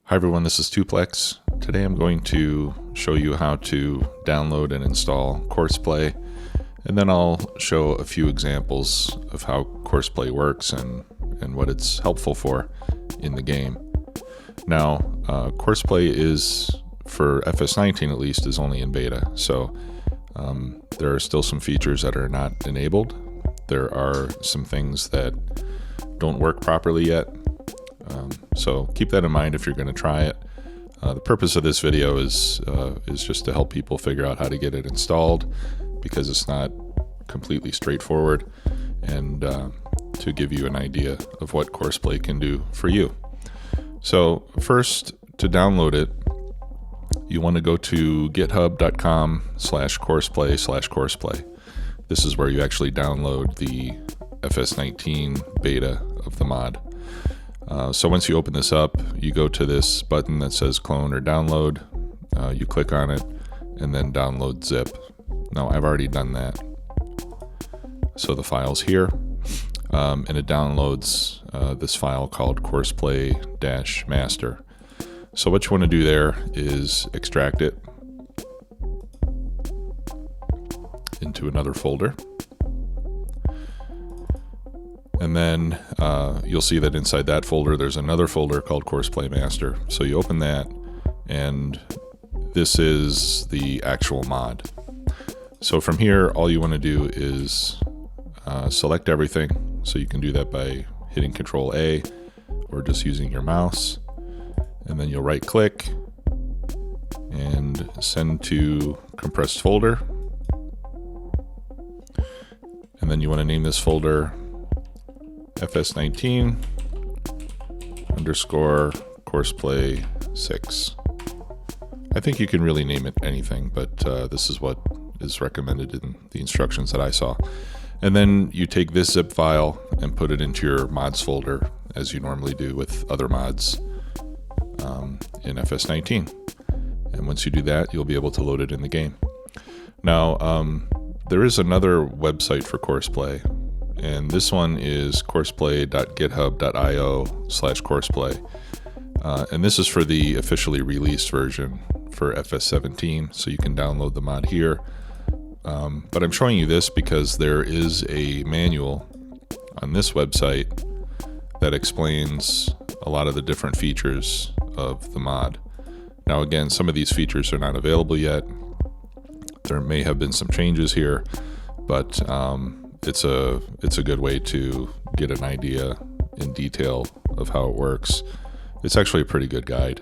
Hi everyone, this is Tuplex. Today I'm going to show you how to download and install Courseplay, and then I'll show a few examples of how Courseplay works and what it's helpful for in the game. Now, Courseplay is, for FS19 at least, is only in beta, so there are still some features that are not enabled. There are some things that don't work properly yet. So keep that in mind if you're going to try it. The purpose of this video is just to help people figure out how to get it installed, because it's not completely straightforward, and to give you an idea of what Courseplay can do for you. So first, to download it, you want to go to github.com/courseplay/courseplay. This is where you actually download the FS19 beta of the mod. So once you open this up, you go to this button that says clone or download. You click on it and then download zip. Now I've already done that. So the file's here, and it downloads this file called Courseplay-master. So what you want to do there is extract it into another folder. And then you'll see that inside that folder there's another folder called Courseplay Master. So you open that, and this is the actual mod. So from here, all you want to do is select everything. So you can do that by hitting Control A or just using your mouse. And then you'll right click and send to compressed folder. And then you want to name this folder FS19 underscore Courseplay 6. I think you can really name it anything, but this is what is recommended in the instructions that I saw. And then you take this zip file and put it into your mods folder, as you normally do with other mods in FS19. And once you do that, you'll be able to load it in the game. Now, there is another website for Courseplay, and this one is courseplay.github.io/courseplay. And this is for the officially released version for FS17, so you can download the mod here. But I'm showing you this because there is a manual on this website that explains a lot of the different features of the mod. Now again, some of these features are not available yet. There may have been some changes here, but it's a good way to get an idea in detail of how it works. It's actually a pretty good guide.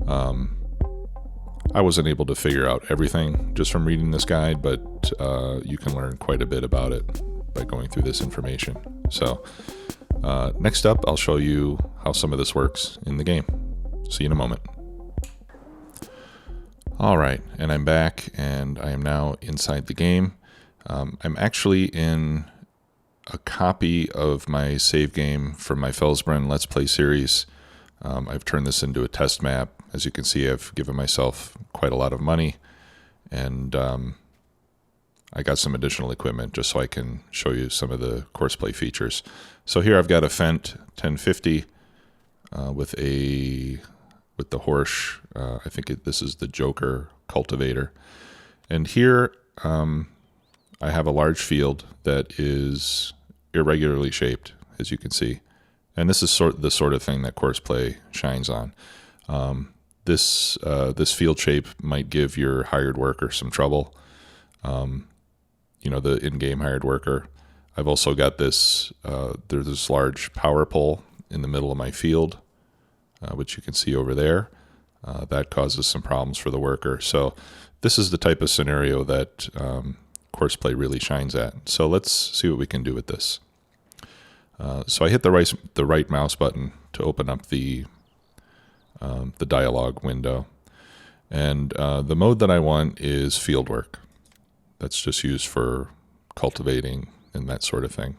I wasn't able to figure out everything just from reading this guide, but you can learn quite a bit about it by going through this information. So next up, I'll show you how some of this works in the game. See you in a moment. All right, and I'm back, and I am now inside the game. I'm actually in a copy of my save game from my Felsbrunn Let's Play series. I've turned this into a test map. As you can see, I've given myself quite a lot of money, and I got some additional equipment just so I can show you some of the Courseplay features. So here I've got a Fendt 1050 with the Horsch. I think this is the Joker cultivator. And here I have a large field that is irregularly shaped, as you can see. And this is the sort of thing that Courseplay shines on. This field shape might give your hired worker some trouble. You know, the in-game hired worker. I've also got there's this large power pole in the middle of my field, which you can see over there. That causes some problems for the worker. So this is the type of scenario that Courseplay really shines at. So let's see what we can do with this. So I hit the right mouse button to open up the dialog window, and the mode that I want is fieldwork. That's just used for cultivating and that sort of thing.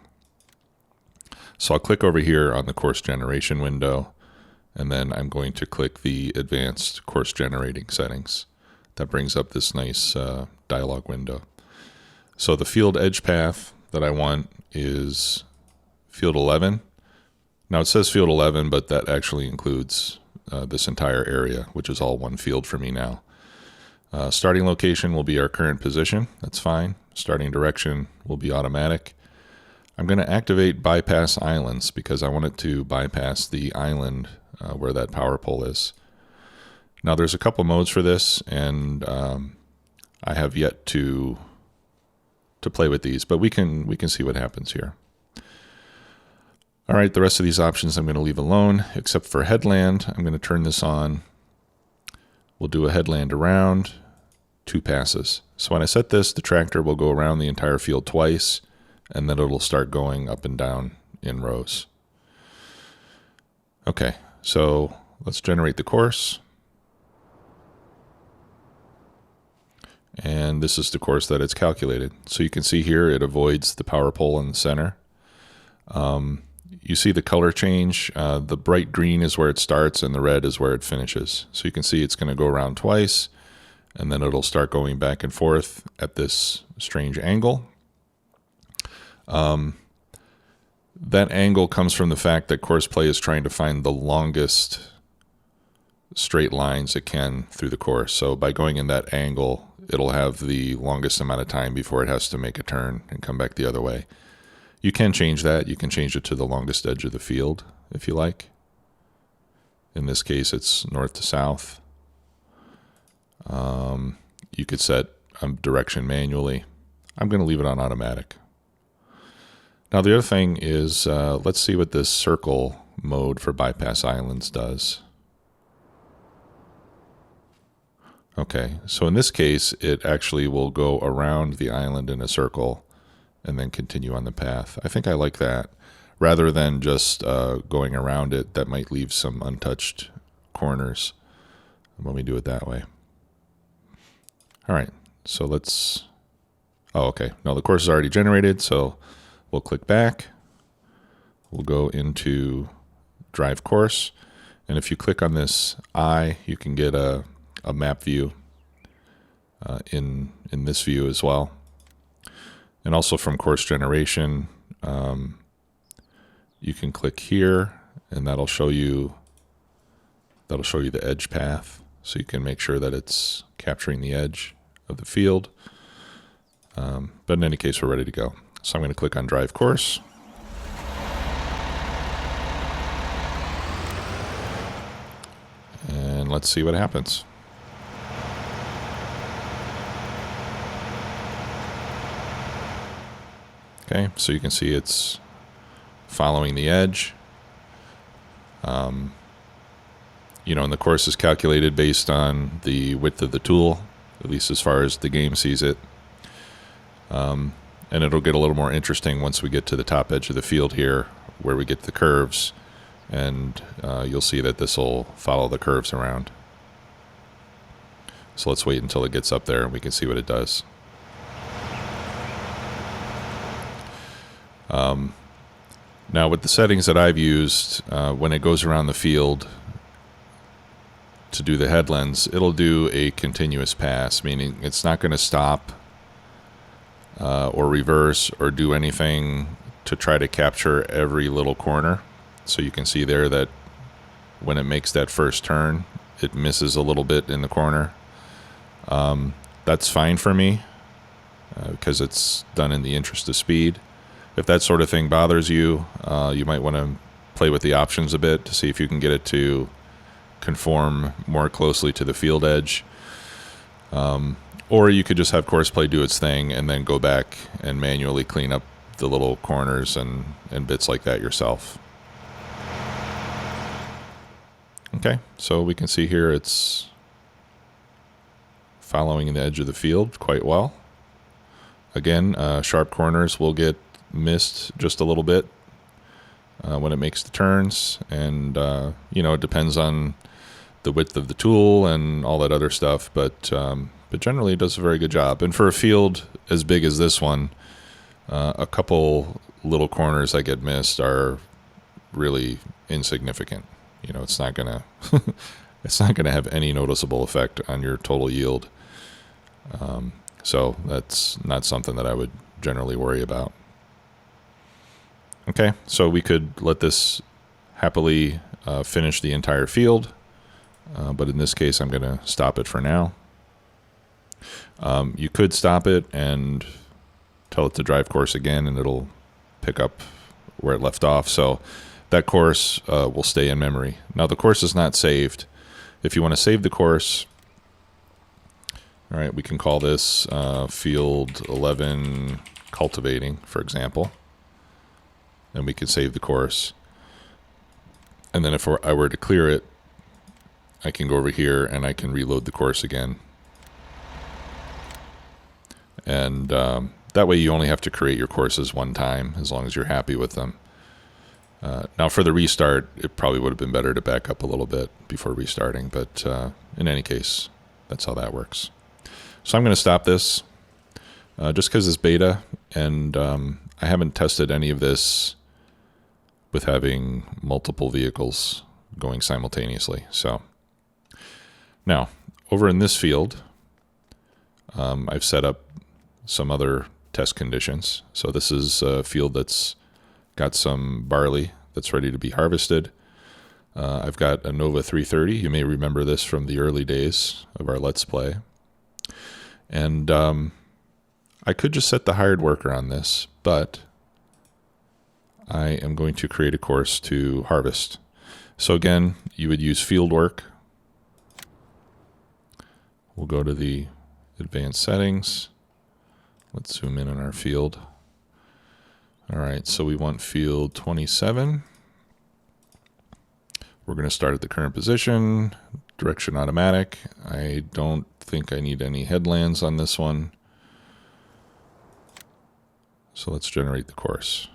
So I'll click over here on the course generation window, and then I'm going to click the advanced course generating settings. That brings up this nice dialog window. So the field edge path that I want is field 11. Now it says field 11, but that actually includes this entire area, which is all one field for me now. Starting location will be our current position. That's fine. Starting direction will be automatic. I'm going to activate bypass islands because I want it to bypass the island where that power pole is. Now there's a couple modes for this, and I have yet to play with these, but we can see what happens here. All right, the rest of these options I'm going to leave alone, except for headland. I'm going to turn this on. We'll do a headland around, 2 passes. So when I set this, the tractor will go around the entire field twice, and then it'll start going up and down in rows. Okay, so let's generate the course. And this is the course that it's calculated. So you can see here it avoids the power pole in the center. You see the color change. The bright green is where it starts and the red is where it finishes. So you can see it's going to go around twice, and then it'll start going back and forth at this strange angle. That angle comes from the fact that Courseplay is trying to find the longest straight lines it can through the course. So by going in that angle, it'll have the longest amount of time before it has to make a turn and come back the other way. You can change that. You can change it to the longest edge of the field if you like. In this case, it's north to south. You could set direction manually. I'm going to leave it on automatic. Now the other thing is, let's see what this circle mode for bypass islands does. Okay, so in this case, it actually will go around the island in a circle and then continue on the path. I think I like that. Rather than just going around it, that might leave some untouched corners when we do it that way. All right, so let's... Oh, okay. No, the course is already generated, so we'll click back. We'll go into Drive Course, and if you click on this eye, you can get a map view in this view as well. And also from course generation, you can click here, and that'll show you the edge path, so you can make sure that it's capturing the edge of the field. But in any case, we're ready to go. So I'm going to click on Drive Course. And let's see what happens. Okay, so you can see it's following the edge. And the course is calculated based on the width of the tool, at least as far as the game sees it. And it'll get a little more interesting once we get to the top edge of the field here, where we get the curves, and you'll see that this will follow the curves around. So let's wait until it gets up there and we can see what it does. Now with the settings that I've used, when it goes around the field to do the headlands, it'll do a continuous pass, meaning it's not going to stop or reverse or do anything to try to capture every little corner. So you can see there that when it makes that first turn, it misses a little bit in the corner. That's fine for me because it's done in the interest of speed. If that sort of thing bothers you, you might want to play with the options a bit to see if you can get it to conform more closely to the field edge. Or you could just have Courseplay do its thing and then go back and manually clean up the little corners and bits like that yourself. Okay, so we can see here it's following the edge of the field quite well. Again, sharp corners will get missed just a little bit when it makes the turns, and it depends on the width of the tool and all that other stuff, but generally it does a very good job. And for a field as big as this one, a couple little corners that get missed are really insignificant. It's not gonna it's not gonna have any noticeable effect on your total yield. So that's not something that I would generally worry about. Okay, so we could let this happily finish the entire field. but in this case I'm going to stop it for now. You could stop it and tell it to drive course again, and it'll pick up where it left off. So that course will stay in memory. Now the course is not saved. If you want to save the course, all right, we can call this field 11 cultivating, for example, and we can save the course. And then if I were to clear it, I can go over here and I can reload the course again. And that way you only have to create your courses one time, as long as you're happy with them. Now for the restart, it probably would have been better to back up a little bit before restarting, but in any case, that's how that works. So I'm going to stop this just because it's beta, and I haven't tested any of this with having multiple vehicles going simultaneously. So now over in this field, I've set up some other test conditions. So this is a field that's got some barley that's ready to be harvested. I've got a Nova 330. You may remember this from the early days of our Let's Play. And I could just set the hired worker on this, but I am going to create a course to harvest. So again, you would use field work. We'll go to the advanced settings. Let's zoom in on our field. All right, so we want field 27. We're going to start at the current position, direction automatic. I don't think I need any headlands on this one. So let's generate the course.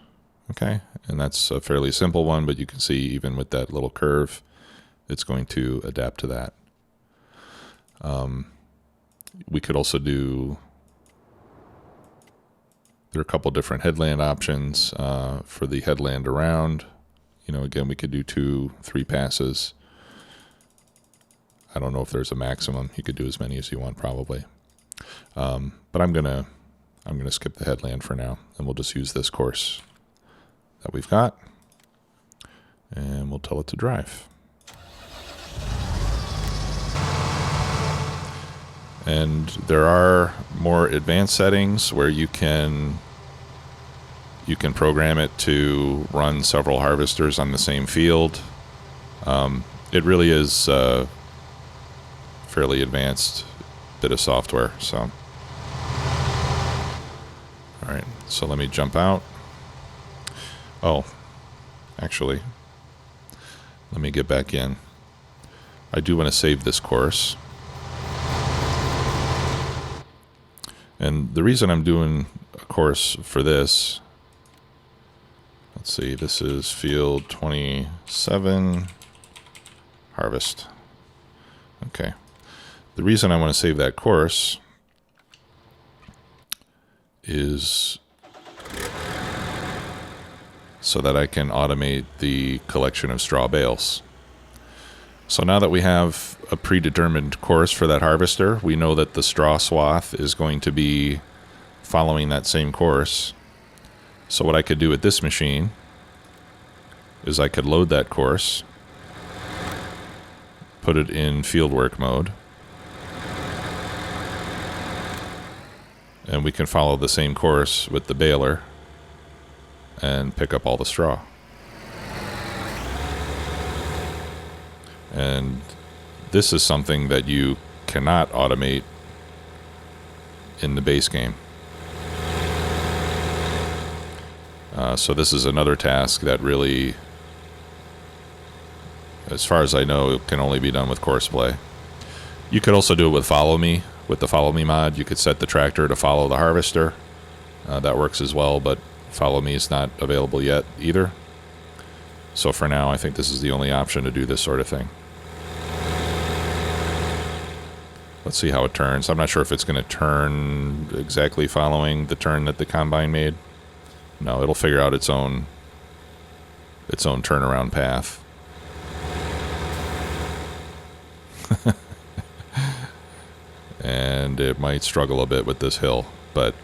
Okay, and that's a fairly simple one, but you can see even with that little curve, it's going to adapt to that. We could also do, there are a couple different headland options for the headland around. You know, again, we could do 2-3 passes. I don't know if there's a maximum. You could do as many as you want, probably. But I'm gonna skip the headland for now, and we'll just use this course that we've got, and we'll tell it to drive. And there are more advanced settings where you can program it to run several harvesters on the same field. It really is a fairly advanced bit of software. So, all right, so let me jump out. Oh, actually, let me get back in. I do want to save this course. And the reason I'm doing a course for this, let's see, this is field 27, harvest. Okay. The reason I want to save that course is so that I can automate the collection of straw bales. So now that we have a predetermined course for that harvester, we know that the straw swath is going to be following that same course. So what I could do with this machine is I could load that course, put it in fieldwork mode, and we can follow the same course with the baler and pick up all the straw. And this is something that you cannot automate in the base game. So this is another task that really, as far as I know, can only be done with Courseplay. You could also do it with Follow Me. With the Follow Me mod, you could set the tractor to follow the harvester. That works as well, but Follow Me is not available yet either. So for now, I think this is the only option to do this sort of thing. Let's see how it turns. I'm not sure if it's going to turn exactly following the turn that the combine made. No, it'll figure out its own turnaround path. And it might struggle a bit with this hill, but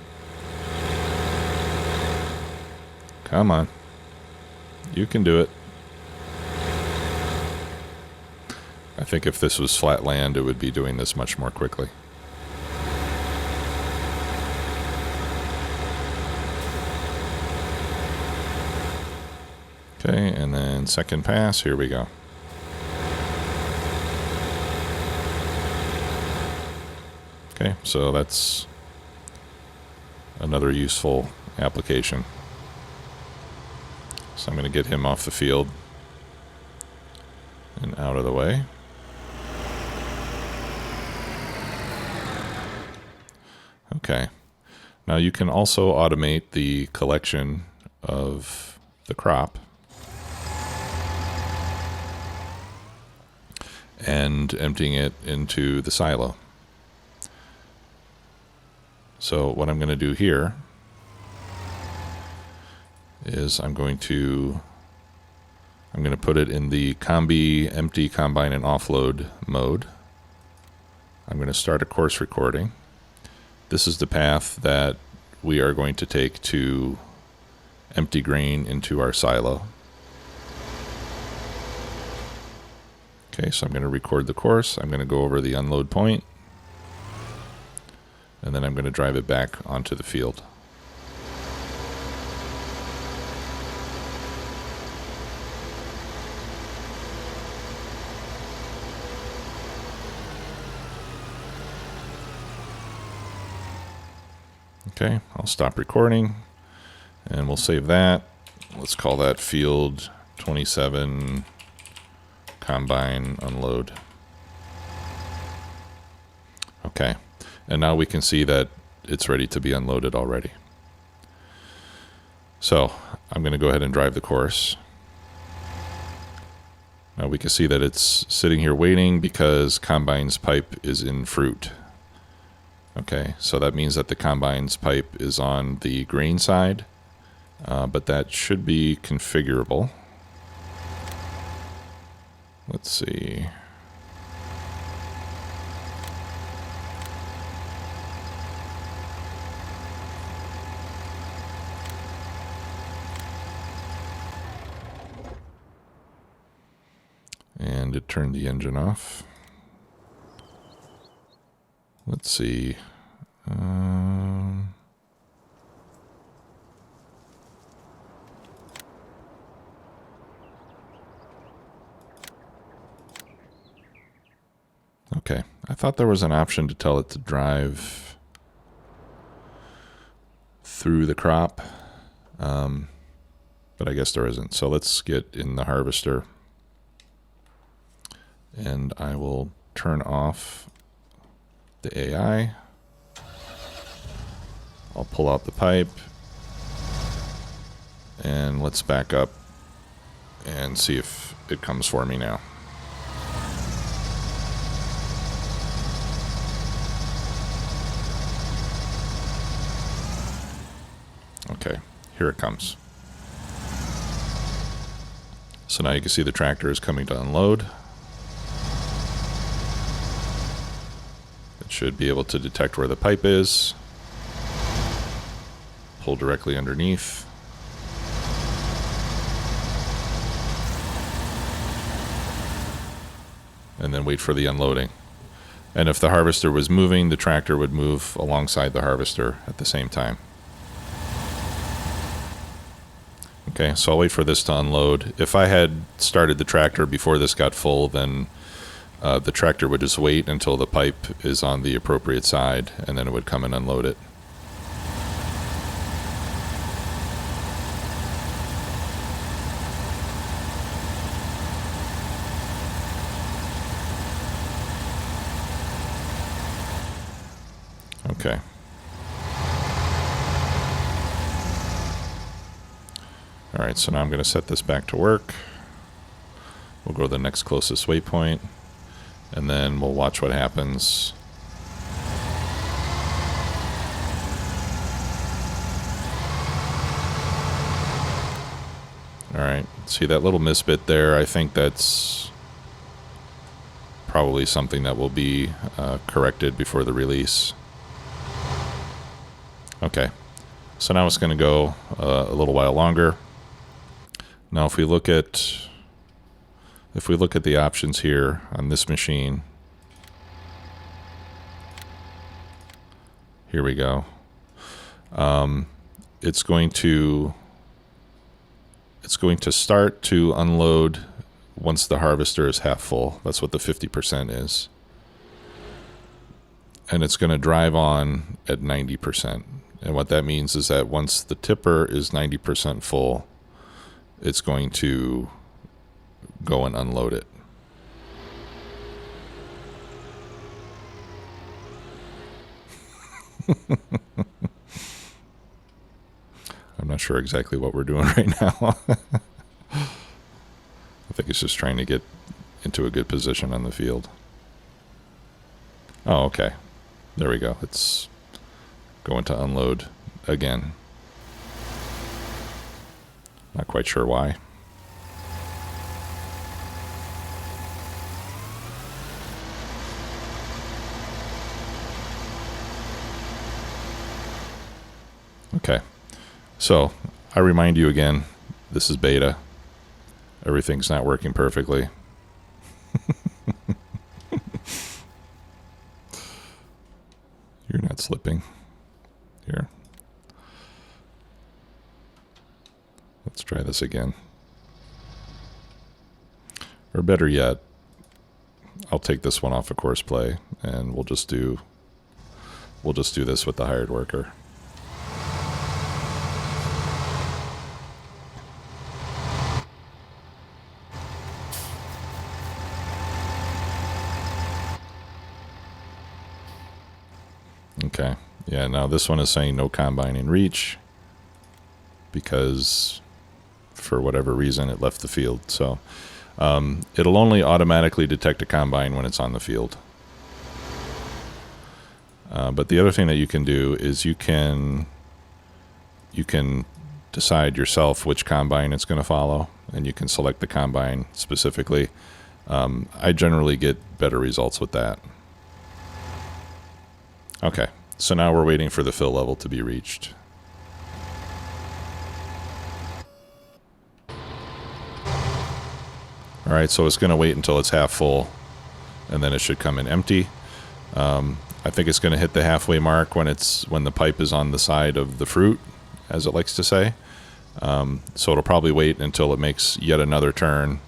come on. You can do it. I think if this was flat land, it would be doing this much more quickly. Okay, and then second pass, here we go. Okay, so that's another useful application. So I'm going to get him off the field and out of the way. Okay, now you can also automate the collection of the crop and emptying it into the silo. So what I'm going to do here is I'm going to put it in the combi empty combine and offload mode. I'm going to start a course recording. This is the path that we are going to take to empty grain into our silo. Okay, so I'm going to record the course. I'm going to go over the unload point, and then I'm going to drive it back onto the field. Okay, I'll stop recording and we'll save that. Let's call that field 27 combine unload. Okay, and now we can see that it's ready to be unloaded already. So I'm going to go ahead and drive the course. Now we can see that it's sitting here waiting because combine's pipe is in fruit. Okay, so that means that the combine's pipe is on the grain side, but that should be configurable. Let's see. And it turned the engine off. Let's see. Okay, I thought there was an option to tell it to drive through the crop, but I guess there isn't. So let's get in the harvester, and I will turn off the AI. I'll pull out the pipe, and let's back up and see if it comes for me now. Okay, here it comes. So now you can see the tractor is coming to unload. It should be able to detect where the pipe is. Pull directly underneath. And then wait for the unloading. And if the harvester was moving, the tractor would move alongside the harvester at the same time. Okay, so I'll wait for this to unload. If I had started the tractor before this got full, then the tractor would just wait until the pipe is on the appropriate side, and then it would come and unload it. Okay. All right, so now I'm going to set this back to work. We'll go to the next closest waypoint, and then we'll watch what happens. All right, see that little miss bit there? I think that's probably something that will be corrected before the release. Okay, so now it's going to go a little while longer. Now if we look at if we look at the options here on this machine, here we go. It's going to start to unload once the harvester is half full. That's what the 50% is. And it's going to drive on at 90%. And what that means is that once the tipper is 90% full, it's going to go and unload it. I'm not sure exactly what we're doing right now. I think it's just trying to get into a good position on the field. Oh, okay. There we go. It's going to unload again. Not quite sure why. Okay. So, I remind you again, this is beta. Everything's not working perfectly. You're not slipping. Here. Let's try this again. Or better yet, I'll take this one off of Courseplay and we'll just do this with the hired worker. Okay. Yeah, now this one is saying no combine in reach because for whatever reason it left the field. So it'll only automatically detect a combine when it's on the field. But the other thing that you can do is you can decide yourself which combine it's going to follow, and you can select the combine specifically. I generally get better results with that. Okay, so now we're waiting for the fill level to be reached. All right, so it's going to wait until it's half full, and then it should come in empty. I think it's going to hit the halfway mark when the pipe is on the side of the fruit, as it likes to say. So it'll probably wait until it makes yet another turn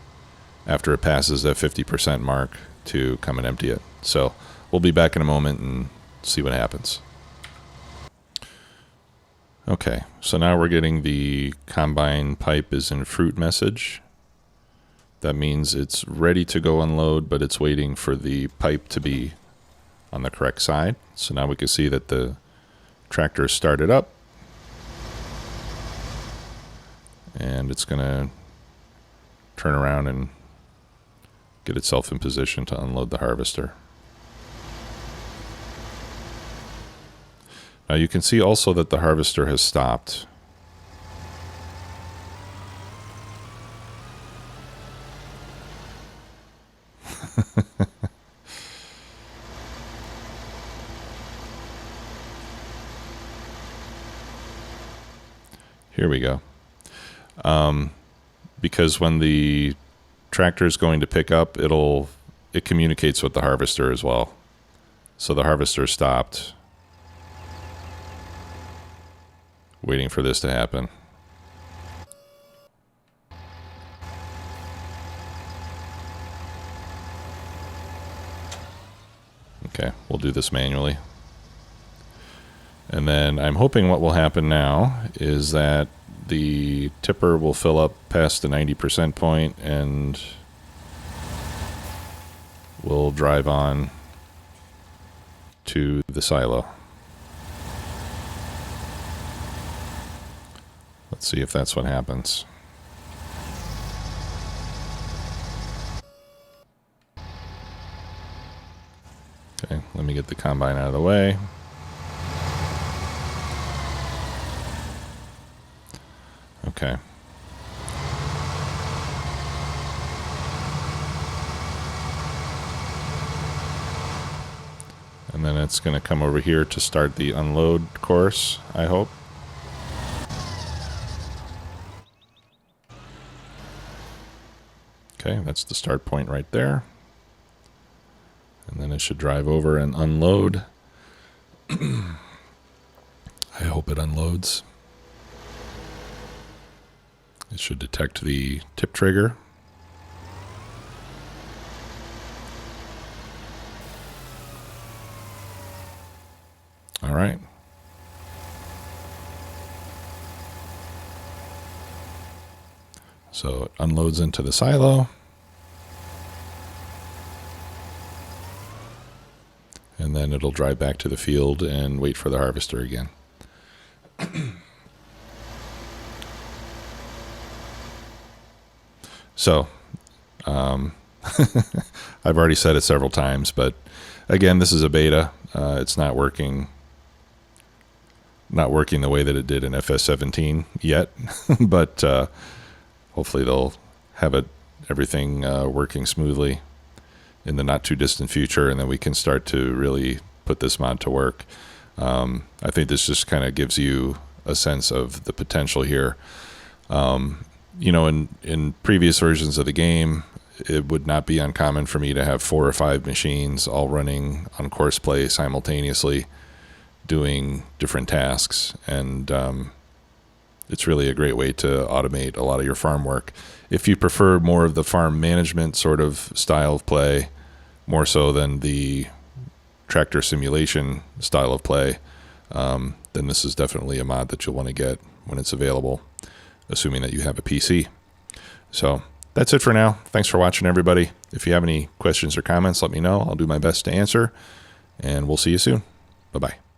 after it passes that 50% mark to come and empty it. So we'll be back in a moment and see what happens. Okay, so now we're getting the combine pipe is in fruit message. That means it's ready to go unload, but it's waiting for the pipe to be on the correct side. So now we can see that the tractor started up. And it's going to turn around and get itself in position to unload the harvester. Now you can see also that the harvester has stopped. Here we go. Because when the tractor is going to pick up, it communicates with the harvester as well. So the harvester stopped, waiting for this to happen. Okay, we'll do this manually. And then I'm hoping what will happen now is that the tipper will fill up past the 90% point and we'll drive on to the silo. Let's see if that's what happens. Okay, let me get the combine out of the way. Okay. And then it's going to come over here to start the unload course, I hope. Okay, that's the start point right there. And then it should drive over and unload. I hope it unloads. It should detect the tip trigger. All right. So it unloads into the silo. And then it'll drive back to the field and wait for the harvester again. So, I've already said it several times, but again, this is a beta. It's not working the way that it did in FS17 yet, but hopefully they'll have everything working smoothly in the not too distant future, and then we can start to really put this mod to work. I think this just kind of gives you a sense of the potential here. In previous versions of the game, it would not be uncommon for me to have 4 or 5 machines all running on Courseplay simultaneously, doing different tasks, and it's really a great way to automate a lot of your farm work. If you prefer more of the farm management sort of style of play, more so than the tractor simulation style of play, then this is definitely a mod that you'll want to get when it's available, assuming that you have a PC. So that's it for now. Thanks for watching, everybody. If you have any questions or comments, let me know. I'll do my best to answer, and we'll see you soon. Bye-bye.